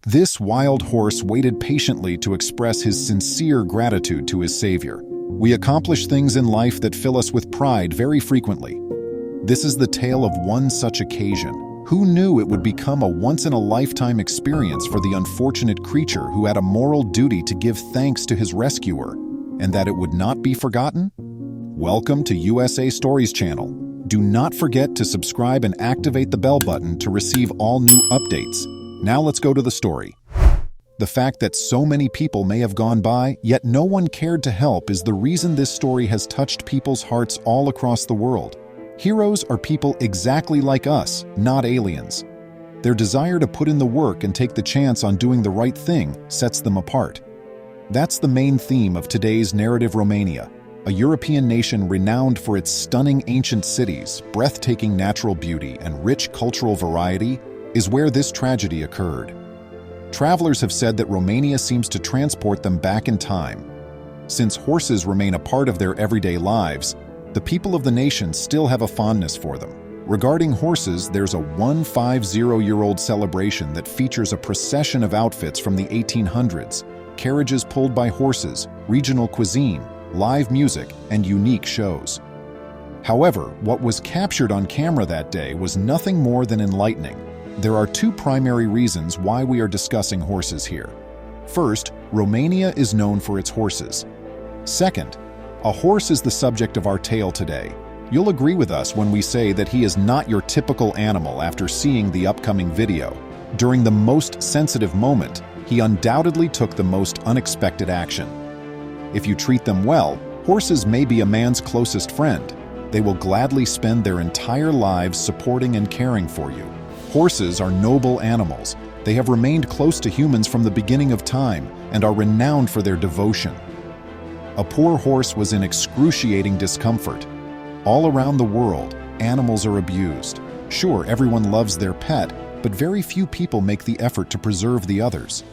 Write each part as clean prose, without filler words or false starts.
This wild horse waited patiently to express his sincere gratitude to his savior. We accomplish things in life that fill us with pride very frequently. This is the tale of one such occasion. Who knew it would become a once-in-a-lifetime experience for the unfortunate creature who had a moral duty to give thanks to his rescuer, and that it would not be forgotten? Welcome to USA Stories channel. Do not forget to subscribe and activate the bell button to receive all new updates. Now let's go to the story. The fact that so many people may have gone by, yet no one cared to help, is the reason this story has touched people's hearts all across the world. Heroes are people exactly like us, not aliens. Their desire to put in the work and take the chance on doing the right thing sets them apart. That's the main theme of today's narrative. Romania, a European nation renowned for its stunning ancient cities, breathtaking natural beauty, and rich cultural variety, is where this tragedy occurred. Travelers have said that Romania seems to transport them back in time. Since horses remain a part of their everyday lives, the people of the nation still have a fondness for them. Regarding horses, there's a 150-year-old celebration that features a procession of outfits from the 1800s, carriages pulled by horses, regional cuisine, live music, and unique shows. However, what was captured on camera that day was nothing more than enlightening. There are two primary reasons why we are discussing horses here. First, Romania is known for its horses. Second, a horse is the subject of our tale today. You'll agree with us when we say that he is not your typical animal after seeing the upcoming video. During the most sensitive moment, he undoubtedly took the most unexpected action. If you treat them well, horses may be a man's closest friend. They will gladly spend their entire lives supporting and caring for you. Horses are noble animals. They have remained close to humans from the beginning of time and are renowned for their devotion. A poor horse was in excruciating discomfort. All around the world, animals are abused. Sure, everyone loves their pet, but very few people make the effort to preserve the others.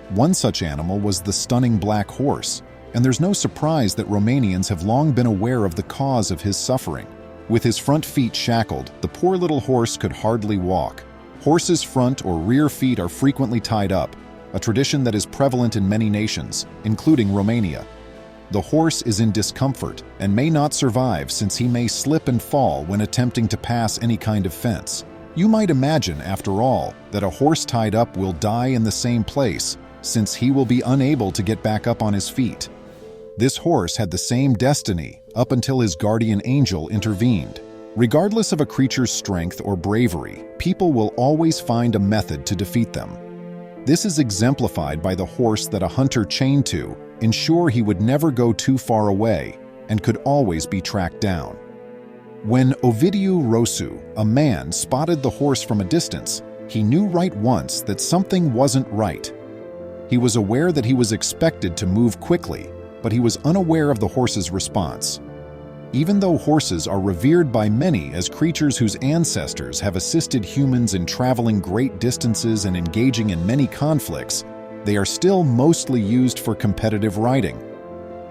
One such animal was the stunning black horse, and there's no surprise that Romanians have long been aware of the cause of his suffering. With his front feet shackled, the poor little horse could hardly walk. Horses' front or rear feet are frequently tied up, a tradition that is prevalent in many nations, including Romania. The horse is in discomfort and may not survive since he may slip and fall when attempting to pass any kind of fence. You might imagine, after all, that a horse tied up will die in the same place, since he will be unable to get back up on his feet. This horse had the same destiny up until his guardian angel intervened. Regardless of a creature's strength or bravery, people will always find a method to defeat them. This is exemplified by the horse that a hunter chained to ensure he would never go too far away and could always be tracked down. When Ovidiu Rosu, a man, spotted the horse from a distance, he knew right once that something wasn't right. He was aware that he was expected to move quickly, but he was unaware of the horse's response. Even though horses are revered by many as creatures whose ancestors have assisted humans in traveling great distances and engaging in many conflicts, they are still mostly used for competitive riding.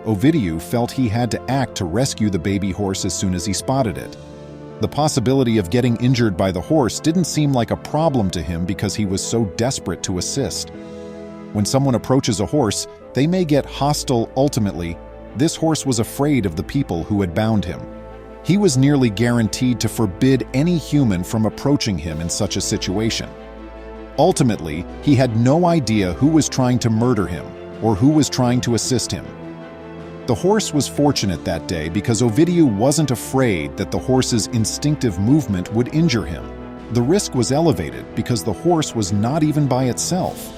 Ovidiu felt he had to act to rescue the baby horse as soon as he spotted it. The possibility of getting injured by the horse didn't seem like a problem to him because he was so desperate to assist. When someone approaches a horse, they may get hostile. Ultimately, this horse was afraid of the people who had bound him. He was nearly guaranteed to forbid any human from approaching him in such a situation. Ultimately, he had no idea who was trying to murder him or who was trying to assist him. The horse was fortunate that day because Ovidiu wasn't afraid that the horse's instinctive movement would injure him. The risk was elevated because the horse was not even by itself.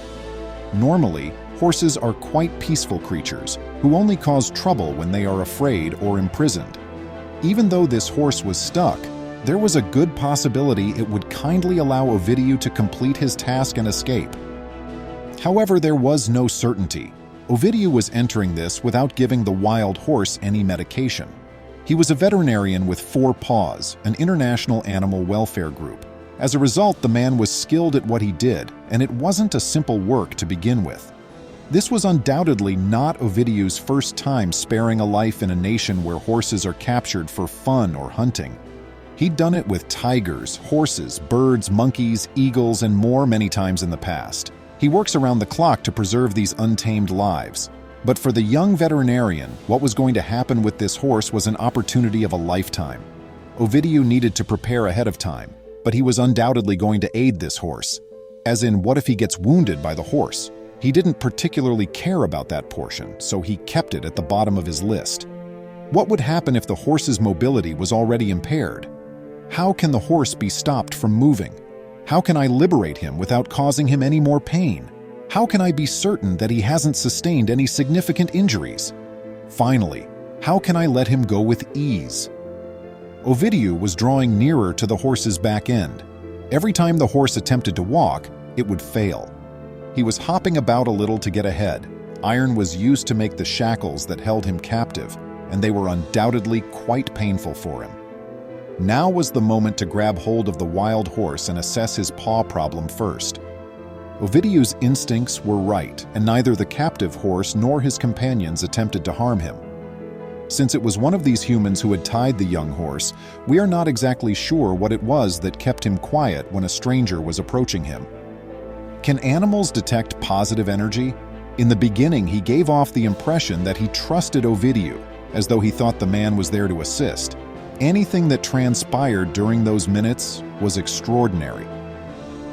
Normally, horses are quite peaceful creatures who only cause trouble when they are afraid or imprisoned. Even though this horse was stuck, there was a good possibility it would kindly allow Ovidiu to complete his task and escape. However, there was no certainty. Ovidiu was entering this without giving the wild horse any medication. He was a veterinarian with 4 Paws, an international animal welfare group. As a result, the man was skilled at what he did, and it wasn't a simple work to begin with. This was undoubtedly not Ovidiu's first time sparing a life in a nation where horses are captured for fun or hunting. He'd done it with tigers, horses, birds, monkeys, eagles, and more many times in the past. He works around the clock to preserve these untamed lives. But for the young veterinarian, what was going to happen with this horse was an opportunity of a lifetime. Ovidiu needed to prepare ahead of time, but he was undoubtedly going to aid this horse. As in, what if he gets wounded by the horse? He didn't particularly care about that portion, so he kept it at the bottom of his list. What would happen if the horse's mobility was already impaired? How can the horse be stopped from moving? How can I liberate him without causing him any more pain? How can I be certain that he hasn't sustained any significant injuries? Finally, how can I let him go with ease? Ovidiu was drawing nearer to the horse's back end. Every time the horse attempted to walk, it would fail. He was hopping about a little to get ahead. Iron was used to make the shackles that held him captive, and they were undoubtedly quite painful for him. Now was the moment to grab hold of the wild horse and assess his paw problem first. Ovidiu's instincts were right, and neither the captive horse nor his companions attempted to harm him. Since it was one of these humans who had tied the young horse, we are not exactly sure what it was that kept him quiet when a stranger was approaching him. Can animals detect positive energy? In the beginning, he gave off the impression that he trusted Ovidiu, as though he thought the man was there to assist. Anything that transpired during those minutes was extraordinary.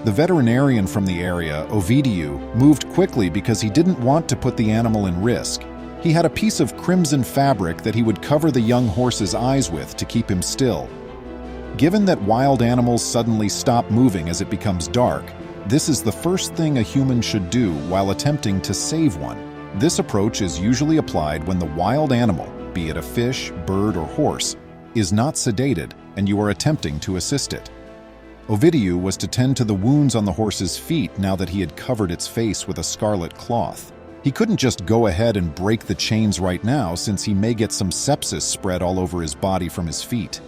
The veterinarian from the area, Ovidiu, moved quickly because he didn't want to put the animal in risk. He had a piece of crimson fabric that he would cover the young horse's eyes with to keep him still. Given that wild animals suddenly stop moving as it becomes dark, this is the first thing a human should do while attempting to save one. This approach is usually applied when the wild animal, be it a fish, bird, or horse, is not sedated and you are attempting to assist it. Ovidiu was to tend to the wounds on the horse's feet now that he had covered its face with a scarlet cloth. He couldn't just go ahead and break the chains right now since he may get some sepsis spread all over his body from his feet.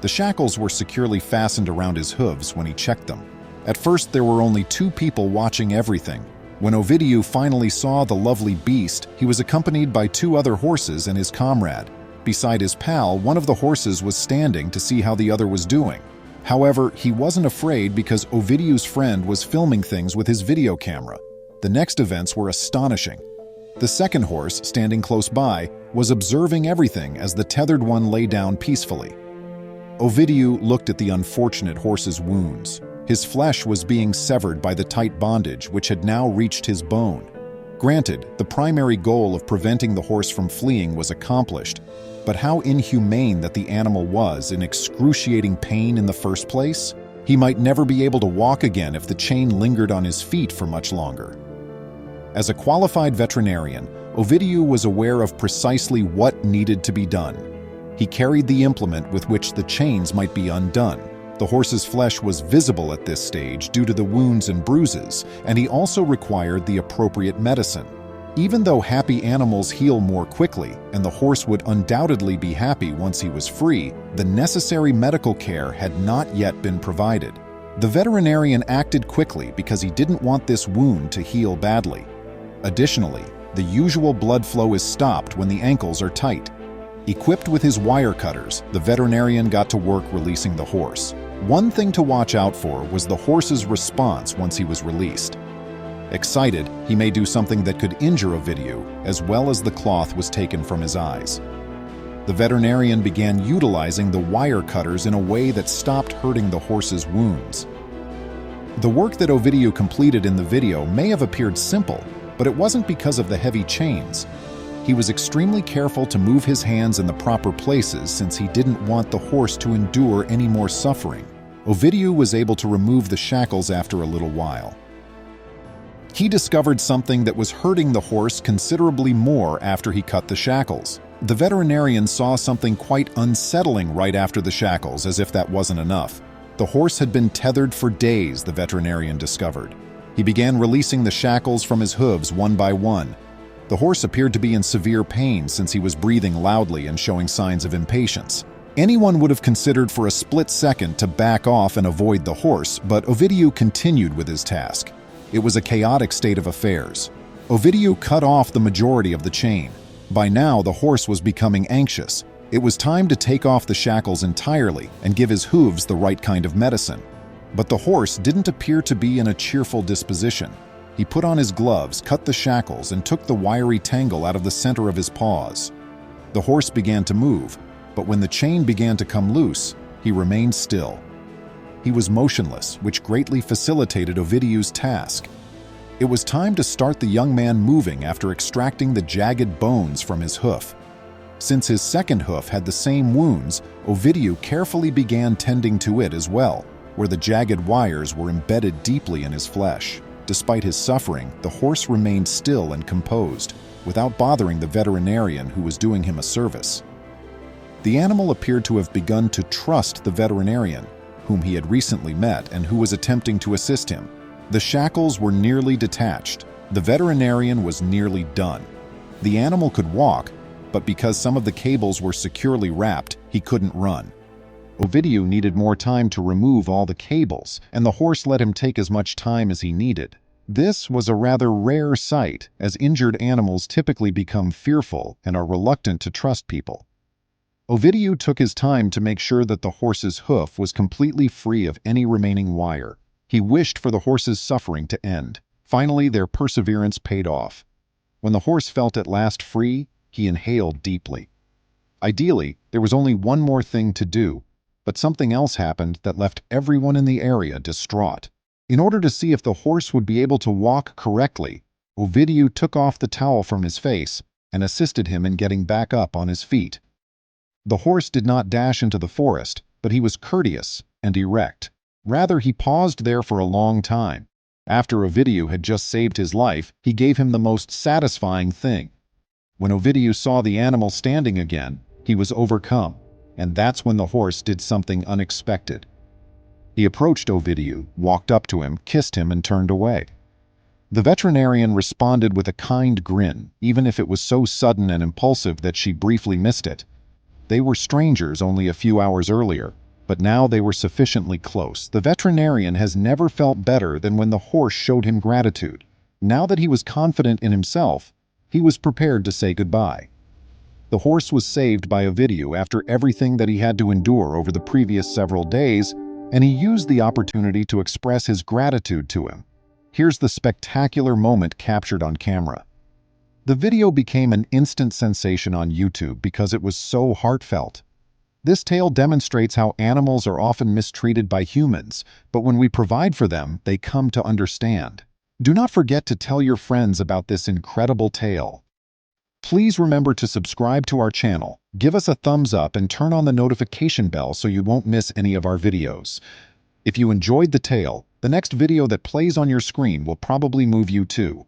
The shackles were securely fastened around his hooves when he checked them. At first, there were only 2 people watching everything. When Ovidiu finally saw the lovely beast, he was accompanied by 2 other horses and his comrade. Beside his pal, one of the horses was standing to see how the other was doing. However, he wasn't afraid because Ovidiu's friend was filming things with his video camera. The next events were astonishing. The second horse, standing close by, was observing everything as the tethered one lay down peacefully. Ovidiu looked at the unfortunate horse's wounds. His flesh was being severed by the tight bondage, which had now reached his bone. Granted, the primary goal of preventing the horse from fleeing was accomplished, but how inhumane that the animal was in excruciating pain in the first place. He might never be able to walk again if the chain lingered on his feet for much longer. As a qualified veterinarian, Ovidiu was aware of precisely what needed to be done. He carried the implement with which the chains might be undone. The horse's flesh was visible at this stage due to the wounds and bruises, and he also required the appropriate medicine. Even though happy animals heal more quickly, and the horse would undoubtedly be happy once he was free, the necessary medical care had not yet been provided. The veterinarian acted quickly because he didn't want this wound to heal badly. Additionally, the usual blood flow is stopped when the ankles are tight. Equipped with his wire cutters, the veterinarian got to work releasing the horse. One thing to watch out for was the horse's response once he was released. Excited, he may do something that could injure Ovidiu, as well as the cloth was taken from his eyes. The veterinarian began utilizing the wire cutters in a way that stopped hurting the horse's wounds. The work that Ovidiu completed in the video may have appeared simple, but it wasn't because of the heavy chains. He was extremely careful to move his hands in the proper places since he didn't want the horse to endure any more suffering. Ovidiu was able to remove the shackles after a little while. He discovered something that was hurting the horse considerably more after he cut the shackles. The veterinarian saw something quite unsettling right after the shackles, as if that wasn't enough. The horse had been tethered for days, the veterinarian discovered. He began releasing the shackles from his hooves one by one. The horse appeared to be in severe pain since he was breathing loudly and showing signs of impatience. Anyone would have considered for a split second to back off and avoid the horse, but Ovidiu continued with his task. It was a chaotic state of affairs. Ovidiu cut off the majority of the chain. By now, the horse was becoming anxious. It was time to take off the shackles entirely and give his hooves the right kind of medicine. But the horse didn't appear to be in a cheerful disposition. He put on his gloves, cut the shackles, and took the wiry tangle out of the center of his paws. The horse began to move, but when the chain began to come loose, he remained still. He was motionless, which greatly facilitated Ovidiu's task. It was time to start the young man moving after extracting the jagged bones from his hoof. Since his second hoof had the same wounds, Ovidiu carefully began tending to it as well, where the jagged wires were embedded deeply in his flesh. Despite his suffering, the horse remained still and composed, without bothering the veterinarian who was doing him a service. The animal appeared to have begun to trust the veterinarian, whom he had recently met and who was attempting to assist him. The shackles were nearly detached. The veterinarian was nearly done. The animal could walk, but because some of the cables were securely wrapped, he couldn't run. Ovidiu needed more time to remove all the cables, and the horse let him take as much time as he needed. This was a rather rare sight, as injured animals typically become fearful and are reluctant to trust people. Ovidiu took his time to make sure that the horse's hoof was completely free of any remaining wire. He wished for the horse's suffering to end. Finally, their perseverance paid off. When the horse felt at last free, he inhaled deeply. Ideally, there was only one more thing to do, but something else happened that left everyone in the area distraught. In order to see if the horse would be able to walk correctly, Ovidiu took off the towel from his face and assisted him in getting back up on his feet. The horse did not dash into the forest, but he was courteous and erect. Rather, he paused there for a long time. After Ovidiu had just saved his life, he gave him the most satisfying thing. When Ovidiu saw the animal standing again, he was overcome, and that's when the horse did something unexpected. He approached Ovidiu, walked up to him, kissed him, and turned away. The veterinarian responded with a kind grin, even if it was so sudden and impulsive that she briefly missed it. They were strangers only a few hours earlier, but now they were sufficiently close. The veterinarian has never felt better than when the horse showed him gratitude. Now that he was confident in himself, he was prepared to say goodbye. The horse was saved by Ovidiu after everything that he had to endure over the previous several days, and he used the opportunity to express his gratitude to him. Here's the spectacular moment captured on camera. The video became an instant sensation on YouTube because it was so heartfelt. This tale demonstrates how animals are often mistreated by humans, but when we provide for them, they come to understand. Do not forget to tell your friends about this incredible tale. Please remember to subscribe to our channel, give us a thumbs up, and turn on the notification bell so you won't miss any of our videos. If you enjoyed the tale, the next video that plays on your screen will probably move you too.